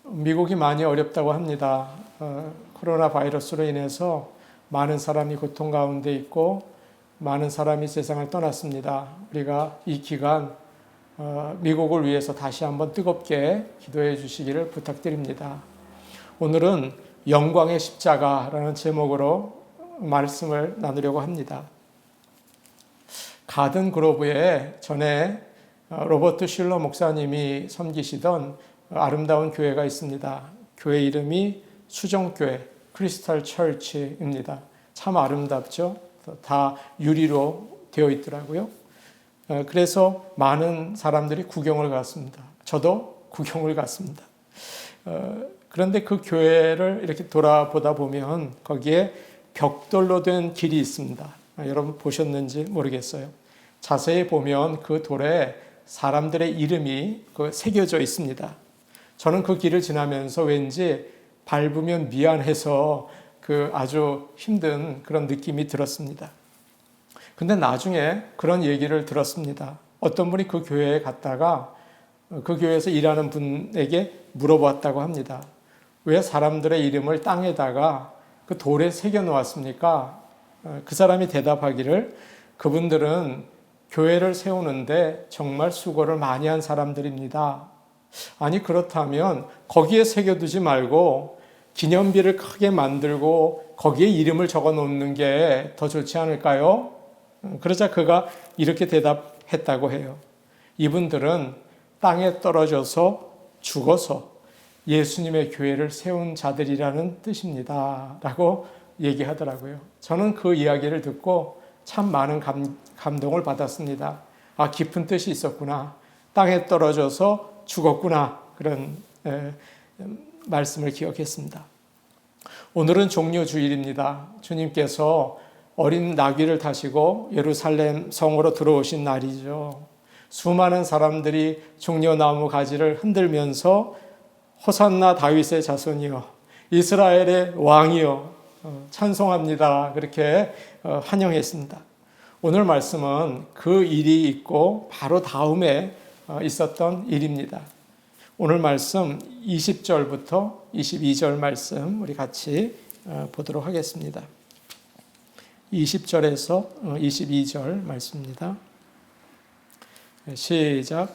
미국이 많이 어렵다고 합니다. 코로나 바이러스로 인해서 많은 사람이 고통 가운데 있고 많은 사람이 세상을 떠났습니다. 우리가 이 기간 미국을 위해서 다시 한번 뜨겁게 기도해 주시기를 부탁드립니다. 오늘은 영광의 십자가라는 제목으로 말씀을 나누려고 합니다. 가든 그로브에 전에 로버트 슐러 목사님이 섬기시던 아름다운 교회가 있습니다. 교회 이름이 수정교회 크리스탈 처치입니다. 참 아름답죠? 다 유리로 되어 있더라고요. 그래서 많은 사람들이 구경을 갔습니다. 저도 구경을 갔습니다. 그런데 그 교회를 이렇게 돌아보다 보면 거기에 벽돌로 된 길이 있습니다. 여러분 보셨는지 모르겠어요. 자세히 보면 그 돌에 사람들의 이름이 새겨져 있습니다. 저는 그 길을 지나면서 왠지 밟으면 미안해서 아주 힘든 그런 느낌이 들었습니다. 근데 나중에 그런 얘기를 들었습니다. 어떤 분이 그 교회에 갔다가 그 교회에서 일하는 분에게 물어봤다고 합니다. 왜 사람들의 이름을 땅에다가 그 돌에 새겨 놓았습니까? 그 사람이 대답하기를 그분들은 교회를 세우는데 정말 수고를 많이 한 사람들입니다. 아니 그렇다면 거기에 새겨두지 말고 기념비를 크게 만들고 거기에 이름을 적어 놓는 게 더 좋지 않을까요? 그러자 그가 이렇게 대답했다고 해요. 이분들은 땅에 떨어져서 죽어서 예수님의 교회를 세운 자들이라는 뜻입니다. 라고 얘기하더라고요. 저는 그 이야기를 듣고 참 많은 감동을 받았습니다. 아, 깊은 뜻이 있었구나. 땅에 떨어져서 죽었구나. 그런 말씀을 기억했습니다. 오늘은 종료주일입니다. 주님께서 어린 나귀를 타시고 예루살렘 성으로 들어오신 날이죠. 수많은 사람들이 종려나무 가지를 흔들면서 호산나 다윗의 자손이여 이스라엘의 왕이여 찬송합니다. 그렇게 환영했습니다. 오늘 말씀은 그 일이 있고 바로 다음에 있었던 일입니다. 오늘 말씀 20절부터 22절 말씀 우리 같이 보도록 하겠습니다. 20절에서 22절 말씀입니다. 시작.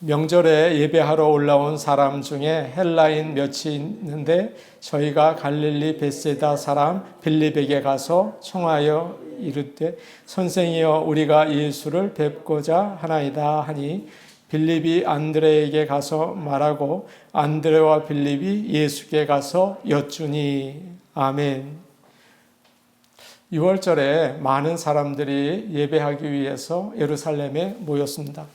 명절에 예배하러 올라온 사람 중에 헬라인 몇이 있는데 저희가 갈릴리 벳세다 사람 빌립에게 가서 청하여 이르되 선생이여 우리가 예수를 뵙고자 하나이다 하니 빌립이 안드레에게 가서 말하고 안드레와 빌립이 예수께 가서 여쭈니 아멘. 6월절에 많은 사람들이 예배하기 위해서 예루살렘에 모였습니다.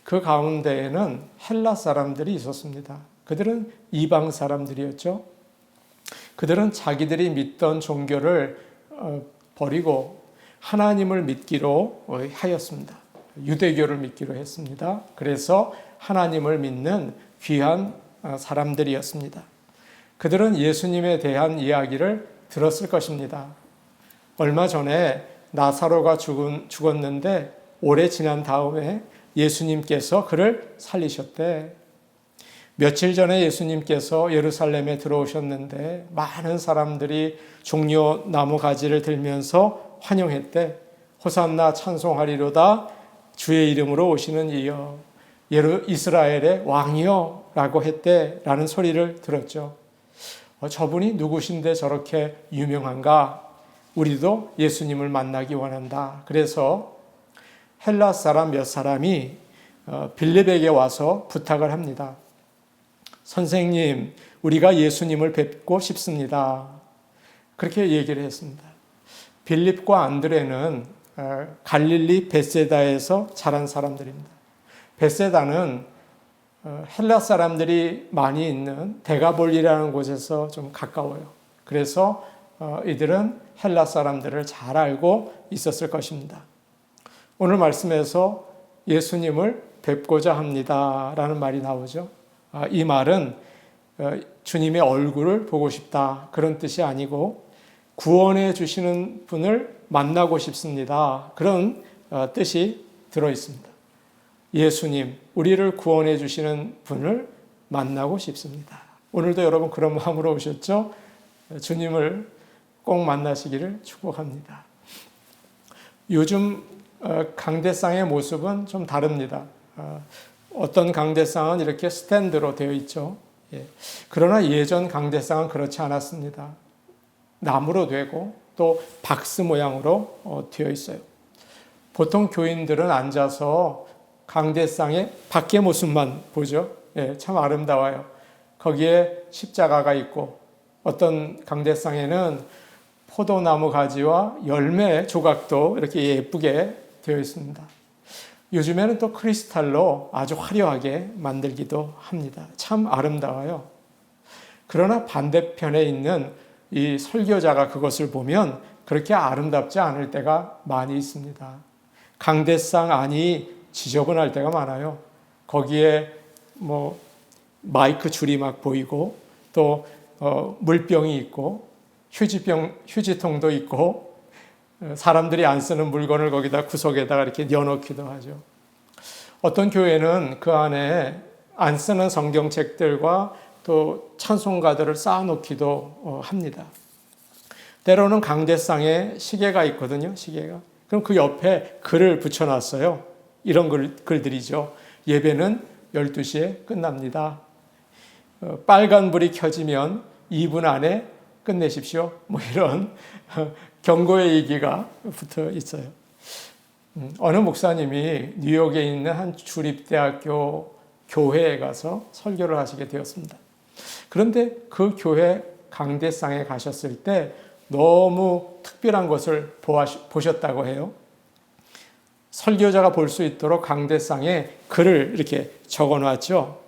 그 가운데에는 헬라 사람들이 있었습니다. 그들은 이방 사람들이었죠. 그들은 자기들이 믿던 종교를 버리고 하나님을 믿기로 하였습니다. 유대교를 믿기로 했습니다. 그래서 하나님을 믿는 귀한 사람들이었습니다. 그들은 예수님에 대한 이야기를 들었을 것입니다. 얼마 전에 나사로가 죽었는데 오래 지난 다음에 예수님께서 그를 살리셨대. 며칠 전에 예수님께서 예루살렘에 들어오셨는데 많은 사람들이 종려 나무 가지를 들면서 환영했대. 호산나 찬송하리로다 주의 이름으로 오시는 이여 이스라엘의 왕이여 라고 했대 라는 소리를 들었죠. 저분이 누구신데 저렇게 유명한가? 우리도 예수님을 만나기 원한다. 그래서 헬라 사람 몇 사람이 빌립에게 와서 부탁을 합니다. 선생님, 우리가 예수님을 뵙고 싶습니다. 그렇게 얘기를 했습니다. 빌립과 안드레는 갈릴리 벳세다에서 자란 사람들입니다. 벳세다는 헬라 사람들이 많이 있는 데가볼리라는 곳에서 좀 가까워요. 그래서 이들은 헬라 사람들을 잘 알고 있었을 것입니다. 오늘 말씀에서 예수님을 뵙고자 합니다 라는 말이 나오죠. 이 말은 주님의 얼굴을 보고 싶다 그런 뜻이 아니고 구원해 주시는 분을 만나고 싶습니다. 그런 뜻이 들어 있습니다. 예수님, 우리를 구원해 주시는 분을 만나고 싶습니다. 오늘도 여러분 그런 마음으로 오셨죠? 주님을 꼭 만나시기를 축복합니다. 요즘 강대상의 모습은 좀 다릅니다. 어떤 강대상은 이렇게 스탠드로 되어 있죠. 그러나 예전 강대상은 그렇지 않았습니다. 나무로 되고 또 박스 모양으로 되어 있어요. 보통 교인들은 앉아서 강대상의 밖의 모습만 보죠. 참 아름다워요. 거기에 십자가가 있고 어떤 강대상에는 포도나무 가지와 열매 조각도 이렇게 예쁘게 되어 있습니다. 요즘에는 또 크리스탈로 아주 화려하게 만들기도 합니다. 참 아름다워요. 그러나 반대편에 있는 이 설교자가 그것을 보면 그렇게 아름답지 않을 때가 많이 있습니다. 강대상 안이 지저분할 때가 많아요. 거기에 마이크 줄이 막 보이고 또 물병이 있고 휴지통도 있고 사람들이 안 쓰는 물건을 거기다 구석에다가 이렇게 넣어놓기도 하죠. 어떤 교회는 그 안에 안 쓰는 성경책들과 또 찬송가들을 쌓아놓기도 합니다. 때로는 강대상에 시계가 있거든요. 시계가. 그럼 그 옆에 글을 붙여놨어요. 이런 글들이죠. 예배는 12시에 끝납니다. 빨간불이 켜지면 2분 안에 끝내십시오. 이런 경고의 얘기가 붙어 있어요. 어느 목사님이 뉴욕에 있는 한 주립대학교 교회에 가서 설교를 하시게 되었습니다. 그런데 그 교회 강대상에 가셨을 때 너무 특별한 것을 보셨다고 해요. 설교자가 볼 수 있도록 강대상에 글을 이렇게 적어놨죠.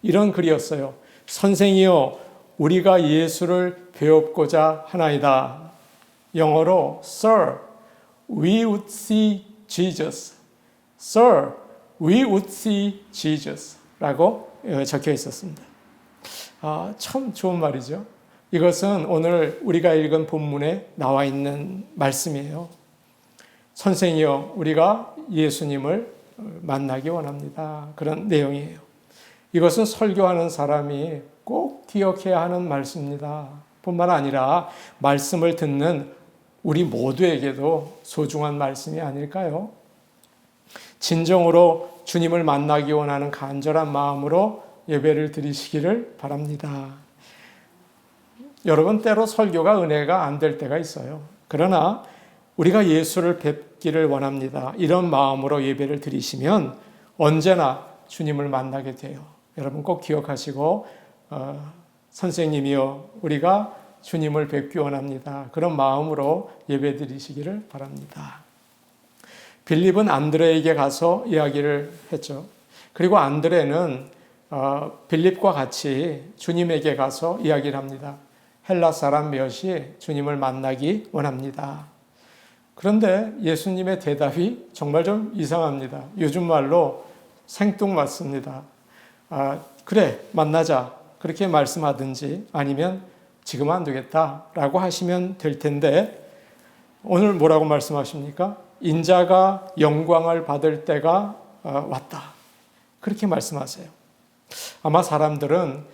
이런 글이었어요. 선생이여, 우리가 예수를 배웁고자 하나이다. 영어로 Sir, we would see Jesus. Sir, we would see Jesus 라고 적혀 있었습니다. 참 좋은 말이죠. 이것은 오늘 우리가 읽은 본문에 나와 있는 말씀이에요. 선생이여, 우리가 예수님을 만나기 원합니다. 그런 내용이에요. 이것은 설교하는 사람이 꼭 기억해야 하는 말씀입니다. 뿐만 아니라 말씀을 듣는 우리 모두에게도 소중한 말씀이 아닐까요? 진정으로 주님을 만나기 원하는 간절한 마음으로 예배를 드리시기를 바랍니다. 여러분, 때로 설교가 은혜가 안 될 때가 있어요. 그러나 우리가 예수를 뵙기를 원합니다. 이런 마음으로 예배를 드리시면 언제나 주님을 만나게 돼요. 여러분 꼭 기억하시고 선생님이요, 우리가 주님을 뵙기 원합니다. 그런 마음으로 예배 드리시기를 바랍니다. 빌립은 안드레에게 가서 이야기를 했죠. 그리고 안드레는 빌립과 같이 주님에게 가서 이야기를 합니다. 헬라 사람 몇이 주님을 만나기 원합니다. 그런데 예수님의 대답이 정말 좀 이상합니다. 요즘 말로 생뚱맞습니다. 그래, 만나자. 그렇게 말씀하든지 아니면 지금은 안 되겠다라고 하시면 될 텐데 오늘 뭐라고 말씀하십니까? 인자가 영광을 받을 때가 왔다. 그렇게 말씀하세요. 아마 사람들은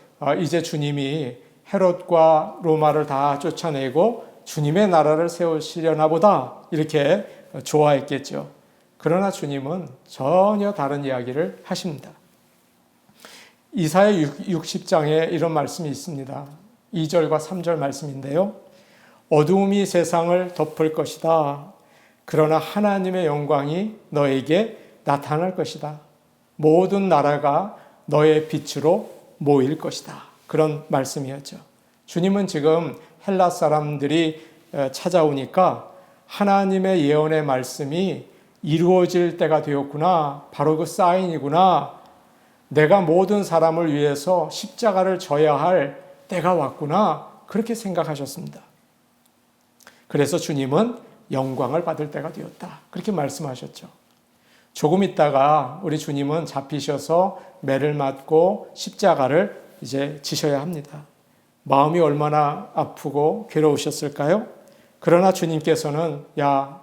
이제 주님이 헤롯과 로마를 다 쫓아내고 주님의 나라를 세우시려나 보다 이렇게 좋아했겠죠. 그러나 주님은 전혀 다른 이야기를 하십니다. 이사야 60장에 이런 말씀이 있습니다. 2절과 3절 말씀인데요. 어두움이 세상을 덮을 것이다. 그러나 하나님의 영광이 너에게 나타날 것이다. 모든 나라가 너의 빛으로 모일 것이다. 그런 말씀이었죠. 주님은 지금 헬라 사람들이 찾아오니까 하나님의 예언의 말씀이 이루어질 때가 되었구나. 바로 그 사인이구나. 내가 모든 사람을 위해서 십자가를 져야 할 때가 왔구나. 그렇게 생각하셨습니다. 그래서 주님은 영광을 받을 때가 되었다. 그렇게 말씀하셨죠. 조금 있다가 우리 주님은 잡히셔서 매를 맞고 십자가를 이제 지셔야 합니다. 마음이 얼마나 아프고 괴로우셨을까요? 그러나 주님께서는 야,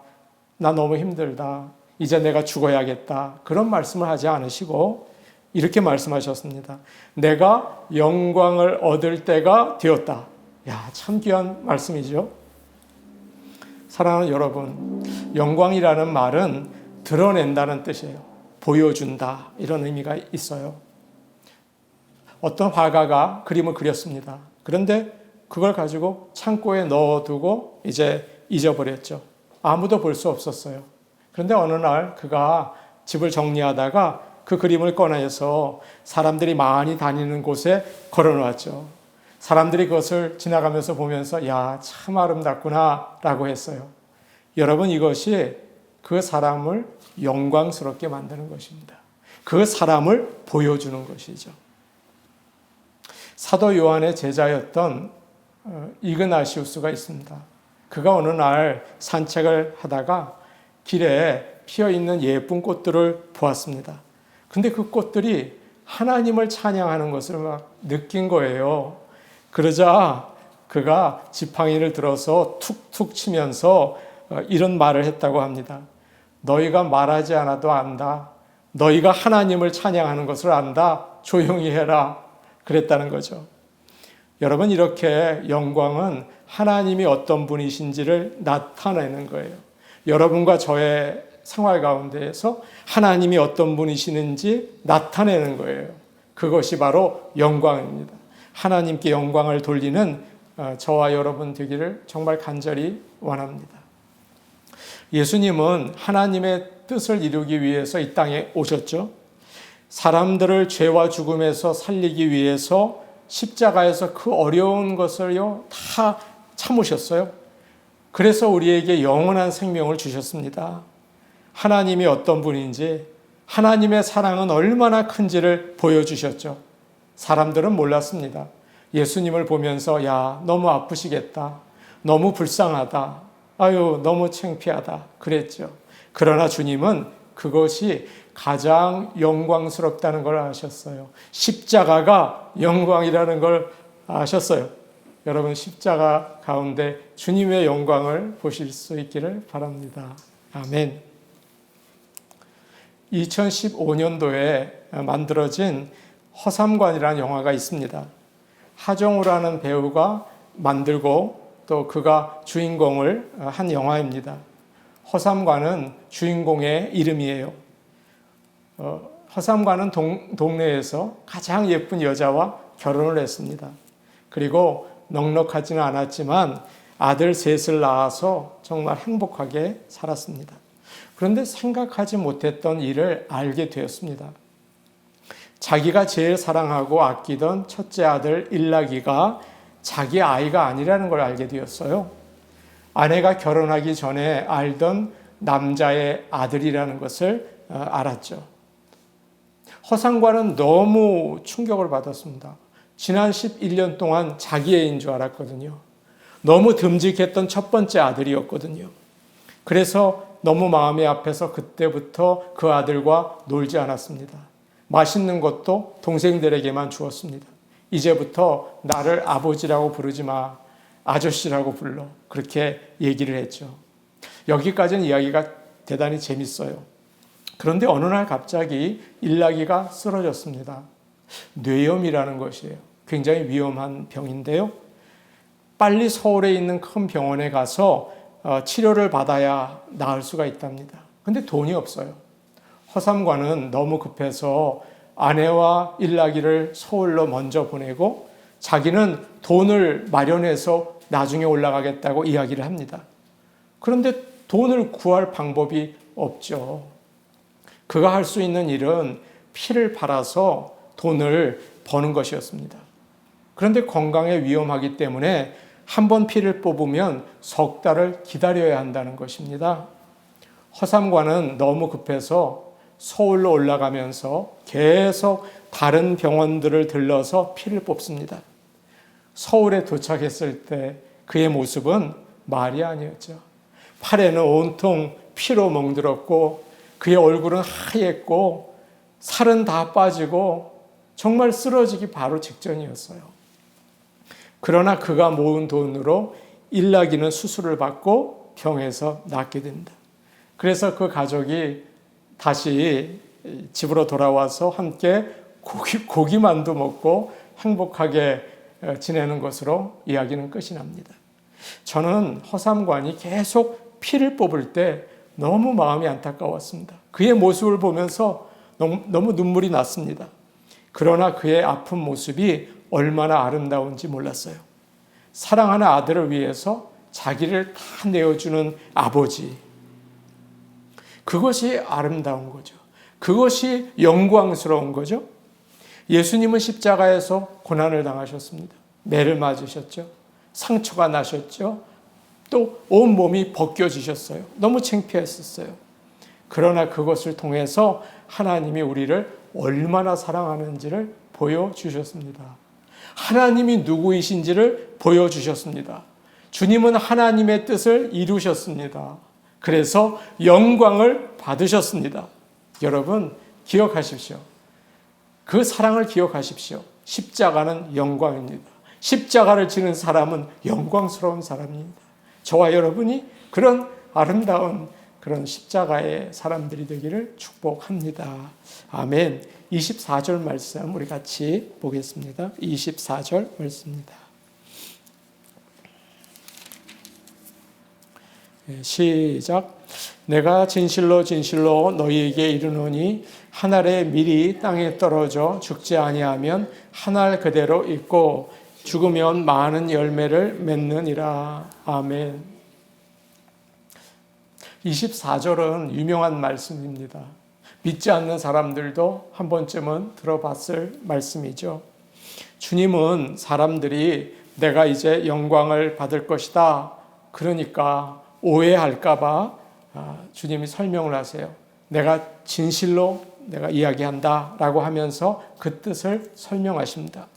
나 너무 힘들다. 이제 내가 죽어야겠다. 그런 말씀을 하지 않으시고 이렇게 말씀하셨습니다. 내가 영광을 얻을 때가 되었다. 야, 참 귀한 말씀이죠. 사랑하는 여러분, 영광이라는 말은 드러낸다는 뜻이에요. 보여준다, 이런 의미가 있어요. 어떤 화가가 그림을 그렸습니다. 그런데 그걸 가지고 창고에 넣어두고 이제 잊어버렸죠. 아무도 볼 수 없었어요. 그런데 어느 날 그가 집을 정리하다가 그 그림을 꺼내서 사람들이 많이 다니는 곳에 걸어놓았죠. 사람들이 그것을 지나가면서 보면서 야, 참 아름답구나 라고 했어요. 여러분, 이것이 그 사람을 영광스럽게 만드는 것입니다. 그 사람을 보여주는 것이죠. 사도 요한의 제자였던 이그나시우스가 있습니다. 그가 어느 날 산책을 하다가 길에 피어있는 예쁜 꽃들을 보았습니다. 근데 그 꽃들이 하나님을 찬양하는 것을 막 느낀 거예요. 그러자 그가 지팡이를 들어서 툭툭 치면서 이런 말을 했다고 합니다. 너희가 말하지 않아도 안다. 너희가 하나님을 찬양하는 것을 안다. 조용히 해라. 그랬다는 거죠. 여러분, 이렇게 영광은 하나님이 어떤 분이신지를 나타내는 거예요. 여러분과 저의 생활 가운데에서 하나님이 어떤 분이시는지 나타내는 거예요. 그것이 바로 영광입니다. 하나님께 영광을 돌리는 저와 여러분 되기를 정말 간절히 원합니다. 예수님은 하나님의 뜻을 이루기 위해서 이 땅에 오셨죠. 사람들을 죄와 죽음에서 살리기 위해서 십자가에서 그 어려운 것을요 다 참으셨어요. 그래서 우리에게 영원한 생명을 주셨습니다. 하나님이 어떤 분인지, 하나님의 사랑은 얼마나 큰지를 보여주셨죠. 사람들은 몰랐습니다. 예수님을 보면서 야, 너무 아프시겠다. 너무 불쌍하다. 아유, 너무 창피하다. 그랬죠. 그러나 주님은 그것이 가장 영광스럽다는 걸 아셨어요. 십자가가 영광이라는 걸 아셨어요. 여러분, 십자가 가운데 주님의 영광을 보실 수 있기를 바랍니다. 아멘. 2015년도에 만들어진 허삼관이라는 영화가 있습니다. 하정우라는 배우가 만들고 또 그가 주인공을 한 영화입니다. 허삼관은 주인공의 이름이에요. 허삼관은 동네에서 가장 예쁜 여자와 결혼을 했습니다. 그리고 넉넉하지는 않았지만 아들 셋을 낳아서 정말 행복하게 살았습니다. 그런데 생각하지 못했던 일을 알게 되었습니다. 자기가 제일 사랑하고 아끼던 첫째 아들 일락이가 자기 아이가 아니라는 걸 알게 되었어요. 아내가 결혼하기 전에 알던 남자의 아들이라는 것을 알았죠. 허상관은 너무 충격을 받았습니다. 지난 11년 동안 자기 애인 줄 알았거든요. 너무 듬직했던 첫 번째 아들이었거든요. 그래서 너무 마음이 아파서 그때부터 그 아들과 놀지 않았습니다. 맛있는 것도 동생들에게만 주었습니다. 이제부터 나를 아버지라고 부르지 마. 아저씨라고 불러. 그렇게 얘기를 했죠. 여기까지는 이야기가 대단히 재밌어요. 그런데 어느 날 갑자기 일락이가 쓰러졌습니다. 뇌염이라는 것이에요. 굉장히 위험한 병인데요. 빨리 서울에 있는 큰 병원에 가서 치료를 받아야 나을 수가 있답니다. 근데 돈이 없어요. 허삼관은 너무 급해서 아내와 일락이를 서울로 먼저 보내고 자기는 돈을 마련해서 나중에 올라가겠다고 이야기를 합니다. 그런데 돈을 구할 방법이 없죠. 그가 할 수 있는 일은 피를 팔아서 돈을 버는 것이었습니다. 그런데 건강에 위험하기 때문에 한 번 피를 뽑으면 석 달을 기다려야 한다는 것입니다. 허삼관은 너무 급해서 서울로 올라가면서 계속 다른 병원들을 들러서 피를 뽑습니다. 서울에 도착했을 때 그의 모습은 말이 아니었죠. 팔에는 온통 피로 멍들었고 그의 얼굴은 하얗고 살은 다 빠지고 정말 쓰러지기 바로 직전이었어요. 그러나 그가 모은 돈으로 일락이는 수술을 받고 병에서 낫게 된다. 그래서 그 가족이 다시 집으로 돌아와서 함께 고기만두 먹고 행복하게 지내는 것으로 이야기는 끝이 납니다. 저는 허삼관이 계속 피를 뽑을 때 너무 마음이 안타까웠습니다. 그의 모습을 보면서 너무 눈물이 났습니다. 그러나 그의 아픈 모습이 얼마나 아름다운지 몰랐어요. 사랑하는 아들을 위해서 자기를 다 내어주는 아버지. 그것이 아름다운 거죠. 그것이 영광스러운 거죠. 예수님은 십자가에서 고난을 당하셨습니다. 매를 맞으셨죠. 상처가 나셨죠. 또 온몸이 벗겨지셨어요. 너무 창피했었어요. 그러나 그것을 통해서 하나님이 우리를 얼마나 사랑하는지를 보여주셨습니다. 하나님이 누구이신지를 보여주셨습니다. 주님은 하나님의 뜻을 이루셨습니다. 그래서 영광을 받으셨습니다. 여러분 기억하십시오. 그 사랑을 기억하십시오. 십자가는 영광입니다. 십자가를 지는 사람은 영광스러운 사람입니다. 저와 여러분이 그런 아름다운 그런 십자가의 사람들이 되기를 축복합니다. 아멘. 24절 말씀 우리 같이 보겠습니다. 24절 말씀입니다. 시작. 내가 진실로 진실로 너희에게 이르노니 한 알의 밀이 땅에 떨어져 죽지 아니하면 한 알 그대로 있고 죽으면 많은 열매를 맺느니라. 아멘. 24절은 유명한 말씀입니다. 믿지 않는 사람들도 한 번쯤은 들어봤을 말씀이죠. 주님은 사람들이 내가 이제 영광을 받을 것이다. 그러니까 오해할까봐 주님이 설명을 하세요. 내가 진실로 내가 이야기한다 라고 하면서 그 뜻을 설명하십니다.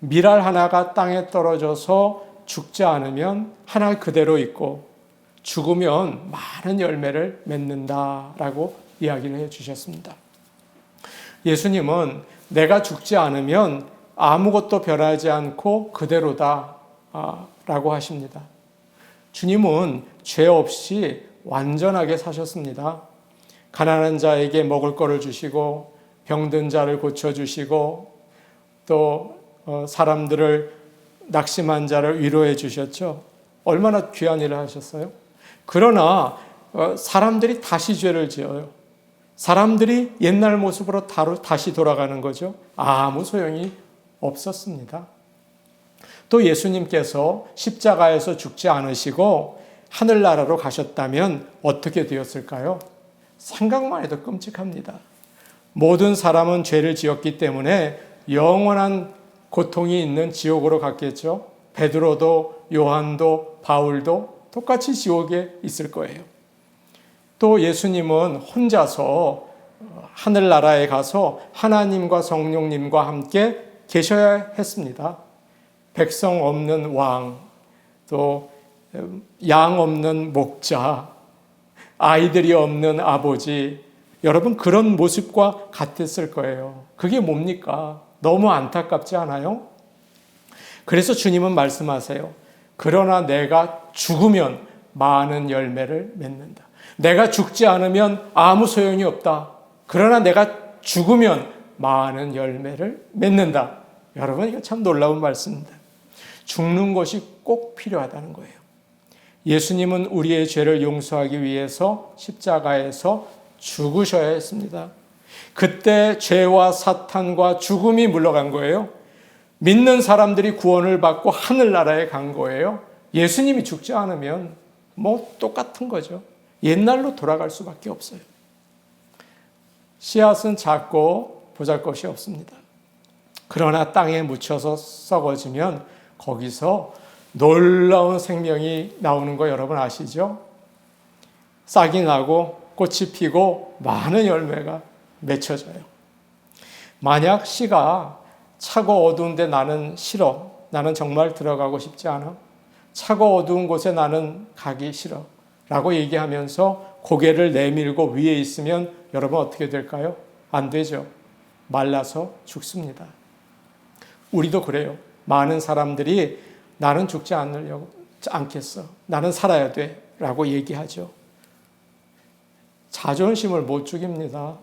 밀알 하나가 땅에 떨어져서 죽지 않으면 하나 그대로 있고 죽으면 많은 열매를 맺는다라고 이야기를 해주셨습니다. 예수님은 내가 죽지 않으면 아무것도 변하지 않고 그대로다 라고 하십니다. 주님은 죄 없이 완전하게 사셨습니다. 가난한 자에게 먹을 것을 주시고 병든 자를 고쳐주시고 또 사람들을 낙심한 자를 위로해 주셨죠. 얼마나 귀한 일을 하셨어요. 그러나 사람들이 다시 죄를 지어요. 사람들이 옛날 모습으로 다시 돌아가는 거죠. 아무 소용이 없었습니다. 또 예수님께서 십자가에서 죽지 않으시고 하늘나라로 가셨다면 어떻게 되었을까요? 생각만 해도 끔찍합니다. 모든 사람은 죄를 지었기 때문에 영원한 고통이 있는 지옥으로 갔겠죠. 베드로도 요한도 바울도 똑같이 지옥에 있을 거예요. 또 예수님은 혼자서 하늘나라에 가서 하나님과 성령님과 함께 계셔야 했습니다. 백성 없는 왕, 또 양 없는 목자, 아이들이 없는 아버지, 여러분 그런 모습과 같았을 거예요. 그게 뭡니까? 너무 안타깝지 않아요? 그래서 주님은 말씀하세요. 그러나 내가 죽으면 많은 열매를 맺는다. 내가 죽지 않으면 아무 소용이 없다. 그러나 내가 죽으면 많은 열매를 맺는다. 여러분 이거 참 놀라운 말씀입니다. 죽는 것이 꼭 필요하다는 거예요. 예수님은 우리의 죄를 용서하기 위해서 십자가에서 죽으셔야 했습니다. 그때 죄와 사탄과 죽음이 물러간 거예요. 믿는 사람들이 구원을 받고 하늘나라에 간 거예요. 예수님이 죽지 않으면 똑같은 거죠. 옛날로 돌아갈 수밖에 없어요. 씨앗은 작고 보잘것이 없습니다. 그러나 땅에 묻혀서 썩어지면 거기서 놀라운 생명이 나오는 거 여러분 아시죠? 싹이 나고 꽃이 피고 많은 열매가 맺혀져요. 만약 씨가 차고 어두운데 나는 싫어. 나는 정말 들어가고 싶지 않아. 차고 어두운 곳에 나는 가기 싫어. 라고 얘기하면서 고개를 내밀고 위에 있으면 여러분 어떻게 될까요? 안 되죠. 말라서 죽습니다. 우리도 그래요. 많은 사람들이 나는 죽지 않겠어. 나는 살아야 돼. 라고 얘기하죠. 자존심을 못 죽입니다.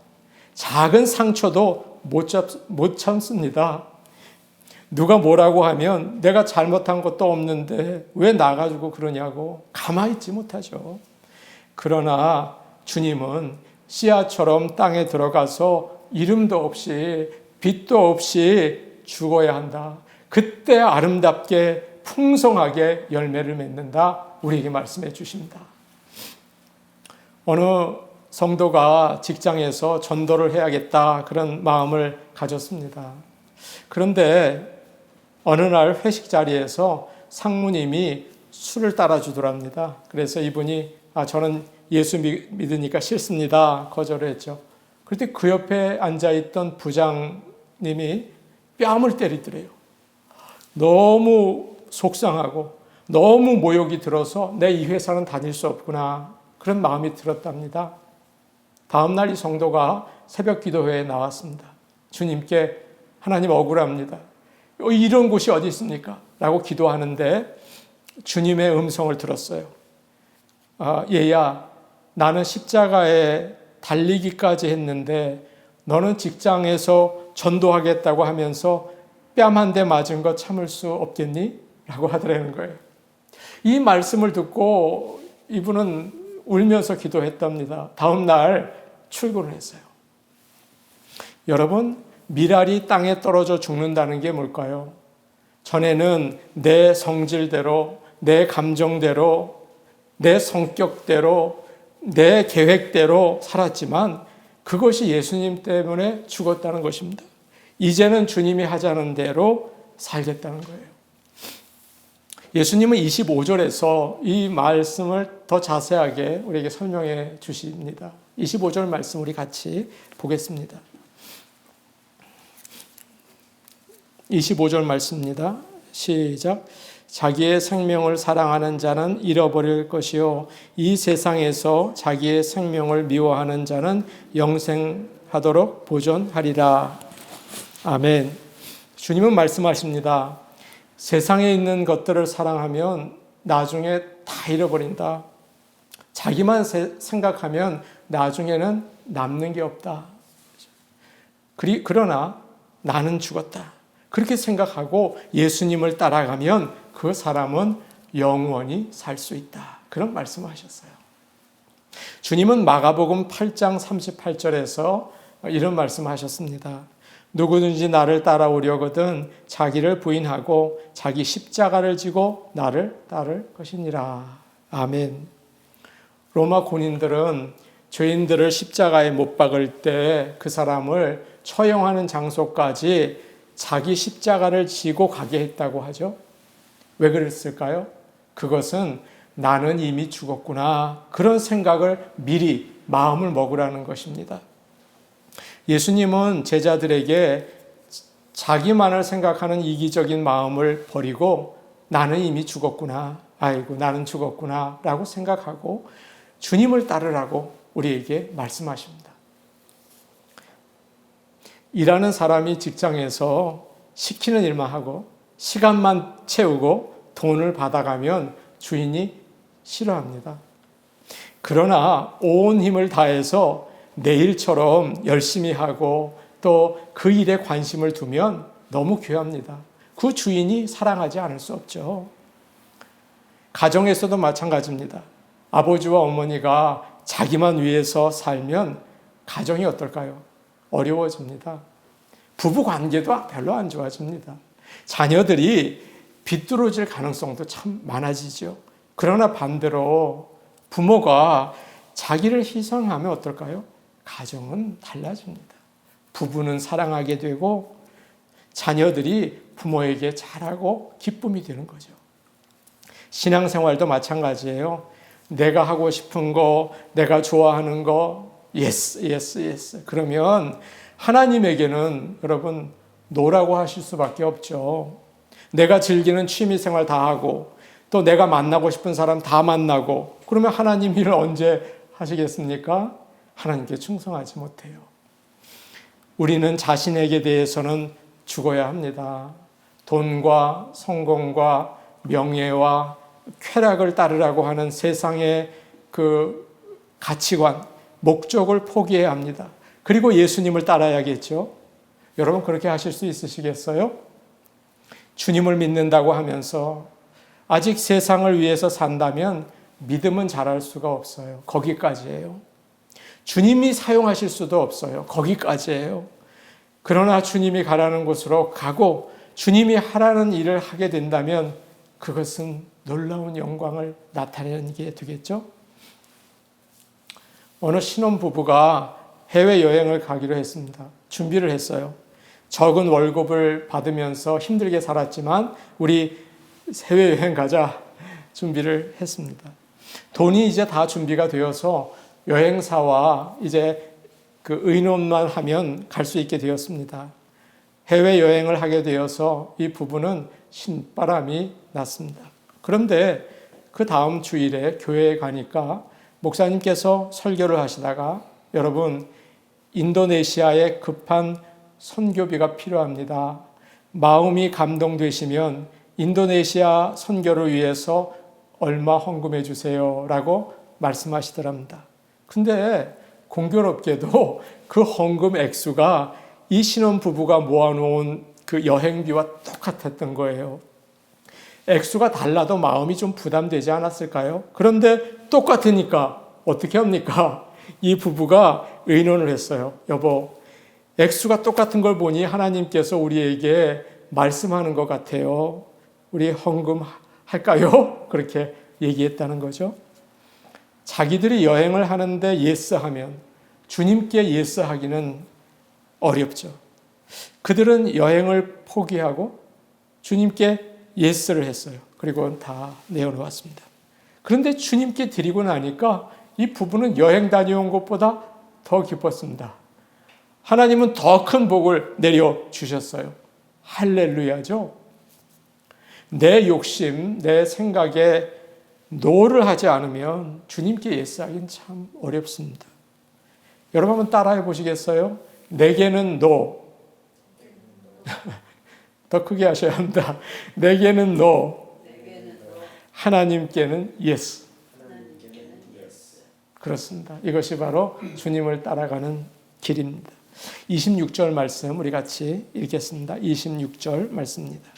작은 상처도 못 참습니다. 누가 뭐라고 하면 내가 잘못한 것도 없는데 왜 나가지고 그러냐고 가만히 있지 못하죠. 그러나 주님은 씨앗처럼 땅에 들어가서 이름도 없이 빛도 없이 죽어야 한다. 그때 아름답게 풍성하게 열매를 맺는다. 우리에게 말씀해 주십니다. 어느 성도가 직장에서 전도를 해야겠다 그런 마음을 가졌습니다. 그런데 어느 날 회식 자리에서 상무님이 술을 따라주더랍니다. 그래서 이분이 저는 예수 믿으니까 싫습니다. 거절을 했죠. 그런데 그 옆에 앉아있던 부장님이 뺨을 때리더래요. 너무 속상하고 너무 모욕이 들어서 내 이 회사는 다닐 수 없구나 그런 마음이 들었답니다. 다음날 이 성도가 새벽 기도회에 나왔습니다. 주님께 하나님 억울합니다. 이런 곳이 어디 있습니까? 라고 기도하는데 주님의 음성을 들었어요. 얘야, 나는 십자가에 달리기까지 했는데 너는 직장에서 전도하겠다고 하면서 뺨 한 대 맞은 거 참을 수 없겠니? 라고 하더라는 거예요. 이 말씀을 듣고 이분은 울면서 기도했답니다. 다음 날 출근을 했어요. 여러분, 미랄이 땅에 떨어져 죽는다는 게 뭘까요? 전에는 내 성질대로, 내 감정대로, 내 성격대로, 내 계획대로 살았지만 그것이 예수님 때문에 죽었다는 것입니다. 이제는 주님이 하자는 대로 살겠다는 거예요. 예수님은 25절에서 이 말씀을 더 자세하게 우리에게 설명해 주십니다. 25절 말씀 우리 같이 보겠습니다. 25절 말씀입니다. 시작. 자기의 생명을 사랑하는 자는 잃어버릴 것이요 이 세상에서 자기의 생명을 미워하는 자는 영생하도록 보존하리라. 아멘. 주님은 말씀하십니다. 세상에 있는 것들을 사랑하면 나중에 다 잃어버린다. 자기만 생각하면 나중에는 남는 게 없다. 그러나 나는 죽었다. 그렇게 생각하고 예수님을 따라가면 그 사람은 영원히 살 수 있다. 그런 말씀을 하셨어요. 주님은 마가복음 8장 38절에서 이런 말씀하셨습니다. 누구든지 나를 따라오려거든 자기를 부인하고 자기 십자가를 지고 나를 따를 것이니라. 아멘. 로마 군인들은 죄인들을 십자가에 못 박을 때 그 사람을 처형하는 장소까지 자기 십자가를 지고 가게 했다고 하죠. 왜 그랬을까요? 그것은 나는 이미 죽었구나. 그런 생각을 미리 마음을 먹으라는 것입니다. 예수님은 제자들에게 자기만을 생각하는 이기적인 마음을 버리고 나는 이미 죽었구나. 아이고, 나는 죽었구나. 라고 생각하고 주님을 따르라고 우리에게 말씀하십니다. 일하는 사람이 직장에서 시키는 일만 하고 시간만 채우고 돈을 받아가면 주인이 싫어합니다. 그러나 온 힘을 다해서 내 일처럼 열심히 하고 또 그 일에 관심을 두면 너무 귀합니다. 그 주인이 사랑하지 않을 수 없죠. 가정에서도 마찬가지입니다. 아버지와 어머니가 자기만 위해서 살면 가정이 어떨까요? 어려워집니다. 부부 관계도 별로 안 좋아집니다. 자녀들이 비뚤어질 가능성도 참 많아지죠. 그러나 반대로 부모가 자기를 희생하면 어떨까요? 가정은 달라집니다. 부부는 사랑하게 되고 자녀들이 부모에게 잘하고 기쁨이 되는 거죠. 신앙생활도 마찬가지예요. 내가 하고 싶은 거, 내가 좋아하는 거, yes. 그러면 하나님에게는 여러분 노라고 하실 수밖에 없죠. 내가 즐기는 취미생활 다 하고 또 내가 만나고 싶은 사람 다 만나고 그러면 하나님 일을 언제 하시겠습니까? 하나님께 충성하지 못해요. 우리는 자신에게 대해서는 죽어야 합니다. 돈과 성공과 명예와 쾌락을 따르라고 하는 세상의 그 가치관, 목적을 포기해야 합니다. 그리고 예수님을 따라야겠죠. 여러분 그렇게 하실 수 있으시겠어요? 주님을 믿는다고 하면서 아직 세상을 위해서 산다면 믿음은 자랄 수가 없어요. 거기까지예요. 주님이 사용하실 수도 없어요. 거기까지예요. 그러나 주님이 가라는 곳으로 가고 주님이 하라는 일을 하게 된다면 그것은 놀라운 영광을 나타내는 게 되겠죠. 어느 신혼부부가 해외여행을 가기로 했습니다. 준비를 했어요. 적은 월급을 받으면서 힘들게 살았지만 우리 해외여행 가자 준비를 했습니다. 돈이 이제 다 준비가 되어서 여행사와 이제 그 의논만 하면 갈 수 있게 되었습니다. 해외여행을 하게 되어서 이 부부는 신바람이 났습니다. 그런데 그 다음 주일에 교회에 가니까 목사님께서 설교를 하시다가 여러분 인도네시아에 급한 선교비가 필요합니다. 마음이 감동되시면 인도네시아 선교를 위해서 얼마 헌금해 주세요 라고 말씀하시더랍니다. 근데 공교롭게도 그 헌금 액수가 이 신혼부부가 모아놓은 그 여행비와 똑같았던 거예요. 액수가 달라도 마음이 좀 부담되지 않았을까요? 그런데 똑같으니까 어떻게 합니까? 이 부부가 의논을 했어요. 여보, 액수가 똑같은 걸 보니 하나님께서 우리에게 말씀하는 것 같아요. 우리 헌금할까요? 그렇게 얘기했다는 거죠. 자기들이 여행을 하는데 예스하면 주님께 예스하기는 어렵죠. 그들은 여행을 포기하고 주님께 예스를 했어요. 그리고 다 내어놓았습니다. 그런데 주님께 드리고 나니까 이 부부는 여행 다녀온 것보다 더 기뻤습니다. 하나님은 더 큰 복을 내려주셨어요. 할렐루야죠. 내 욕심, 내 생각에 노를 하지 않으면 주님께 예스하기는 참 어렵습니다. 여러분 한번 따라해 보시겠어요? 내게는 노. 더 크게 하셔야 합니다. 내게는 노. 하나님께는 예스. 그렇습니다. 이것이 바로 주님을 따라가는 길입니다. 26절 말씀 우리 같이 읽겠습니다. 26절 말씀입니다.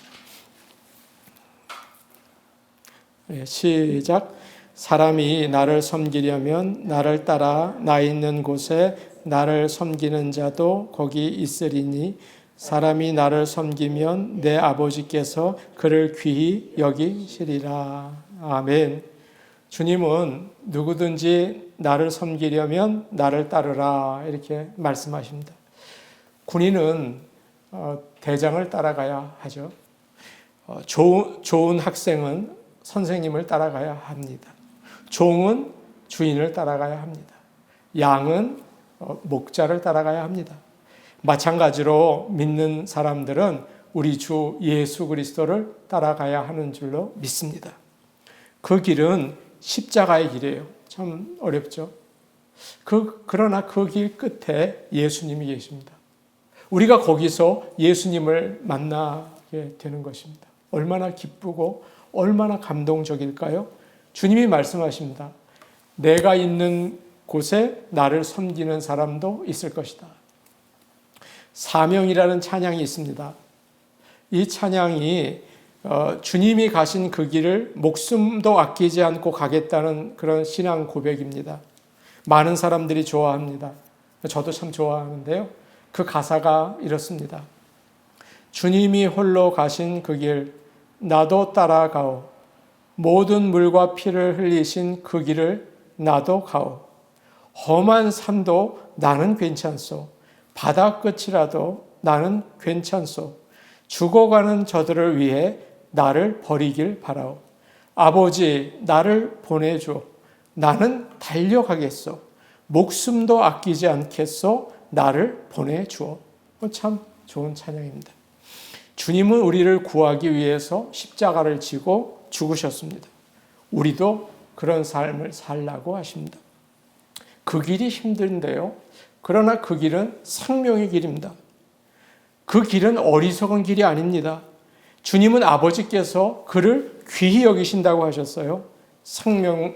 시작. 사람이 나를 섬기려면 나를 따라 나 있는 곳에 나를 섬기는 자도 거기 있으리니 사람이 나를 섬기면 내 아버지께서 그를 귀히 여기시리라. 아멘. 주님은 누구든지 나를 섬기려면 나를 따르라 이렇게 말씀하십니다. 군인은 대장을 따라가야 하죠. 좋은 학생은 선생님을 따라가야 합니다. 종은 주인을 따라가야 합니다. 양은 목자를 따라가야 합니다. 마찬가지로 믿는 사람들은 우리 주 예수 그리스도를 따라가야 하는 줄로 믿습니다. 그 길은 십자가의 길이에요. 참 어렵죠. 그러나 그 길 끝에 예수님이 계십니다. 우리가 거기서 예수님을 만나게 되는 것입니다. 얼마나 기쁘고 얼마나 감동적일까요? 주님이 말씀하십니다. 내가 있는 곳에 나를 섬기는 사람도 있을 것이다. 사명이라는 찬양이 있습니다. 이 찬양이 주님이 가신 그 길을 목숨도 아끼지 않고 가겠다는 그런 신앙 고백입니다. 많은 사람들이 좋아합니다. 저도 참 좋아하는데요. 그 가사가 이렇습니다. 주님이 홀로 가신 그 길 나도 따라가오. 모든 물과 피를 흘리신 그 길을 나도 가오. 험한 산도 나는 괜찮소. 바다 끝이라도 나는 괜찮소. 죽어가는 저들을 위해 나를 버리길 바라오. 아버지 나를 보내줘. 나는 달려가겠소. 목숨도 아끼지 않겠소. 나를 보내주어. 참 좋은 찬양입니다. 주님은 우리를 구하기 위해서 십자가를 지고 죽으셨습니다. 우리도 그런 삶을 살라고 하십니다. 그 길이 힘든데요. 그러나 그 길은 생명의 길입니다. 그 길은 어리석은 길이 아닙니다. 주님은 아버지께서 그를 귀히 여기신다고 하셨어요.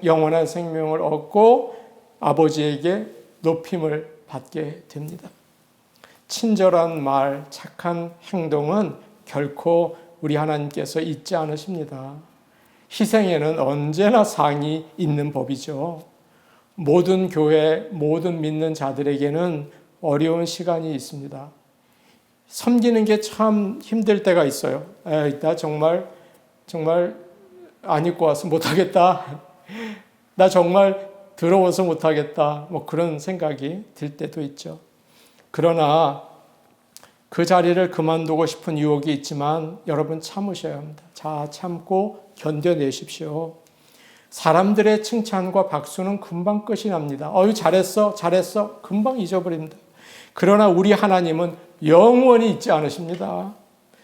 영원한 생명을 얻고 아버지에게 높임을 받게 됩니다. 친절한 말, 착한 행동은 결코 우리 하나님께서 잊지 않으십니다. 희생에는 언제나 상이 있는 법이죠. 모든 교회, 모든 믿는 자들에게는 어려운 시간이 있습니다. 섬기는 게 참 힘들 때가 있어요. 나 정말 안 입고 와서 못하겠다. 나 정말 더러워서 못하겠다. 뭐 그런 생각이 들 때도 있죠. 그러나 그 자리를 그만두고 싶은 유혹이 있지만 여러분 참으셔야 합니다. 자, 참고 견뎌내십시오. 사람들의 칭찬과 박수는 금방 끝이 납니다. 잘했어, 잘했어. 금방 잊어버립니다. 그러나 우리 하나님은 영원히 잊지 않으십니다.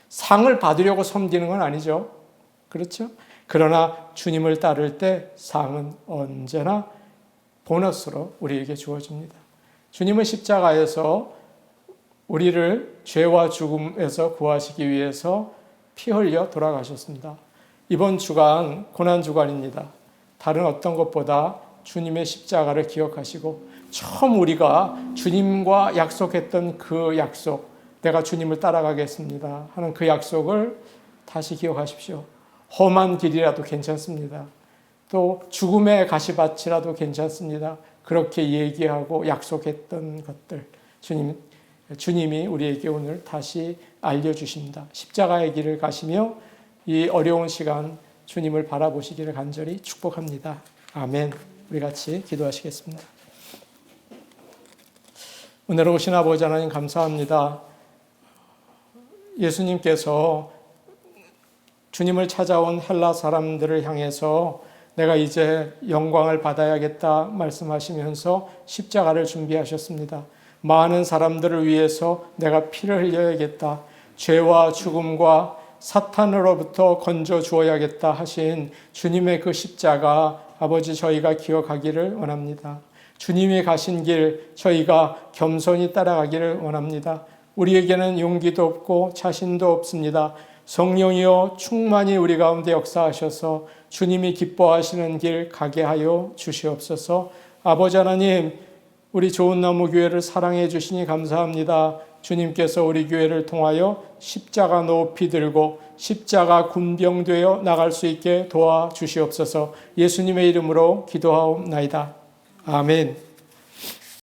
상을 받으려고 섬기는 건 아니죠. 그렇죠? 그러나 주님을 따를 때 상은 언제나 보너스로 우리에게 주어집니다. 주님은 십자가에서 우리를 죄와 죽음에서 구하시기 위해서 피 흘려 돌아가셨습니다. 이번 주간 고난주간입니다. 다른 어떤 것보다 주님의 십자가를 기억하시고 처음 우리가 주님과 약속했던 그 약속, 내가 주님을 따라가겠습니다 하는 그 약속을 다시 기억하십시오. 험한 길이라도 괜찮습니다. 또 죽음의 가시밭이라도 괜찮습니다. 그렇게 얘기하고 약속했던 것들 주님이 우리에게 오늘 다시 알려주십니다. 십자가의 길을 가시며 이 어려운 시간 주님을 바라보시기를 간절히 축복합니다. 아멘. 우리 같이 기도하시겠습니다. 오늘 오신 아버지 하나님 감사합니다. 예수님께서 주님을 찾아온 헬라 사람들을 향해서 내가 이제 영광을 받아야겠다 말씀하시면서 십자가를 준비하셨습니다. 많은 사람들을 위해서 내가 피를 흘려야겠다. 죄와 죽음과 사탄으로부터 건져 주어야겠다 하신 주님의 그 십자가 아버지 저희가 기억하기를 원합니다. 주님이 가신 길 저희가 겸손히 따라가기를 원합니다. 우리에게는 용기도 없고 자신도 없습니다. 성령이여 충만히 우리 가운데 역사하셔서 주님이 기뻐하시는 길 가게 하여 주시옵소서. 아버지 하나님, 우리 좋은 나무 교회를 사랑해 주시니 감사합니다. 주님께서 우리 교회를 통하여 십자가 높이 들고 십자가 군병되어 나갈 수 있게 도와주시옵소서. 예수님의 이름으로 기도하옵나이다. 아멘.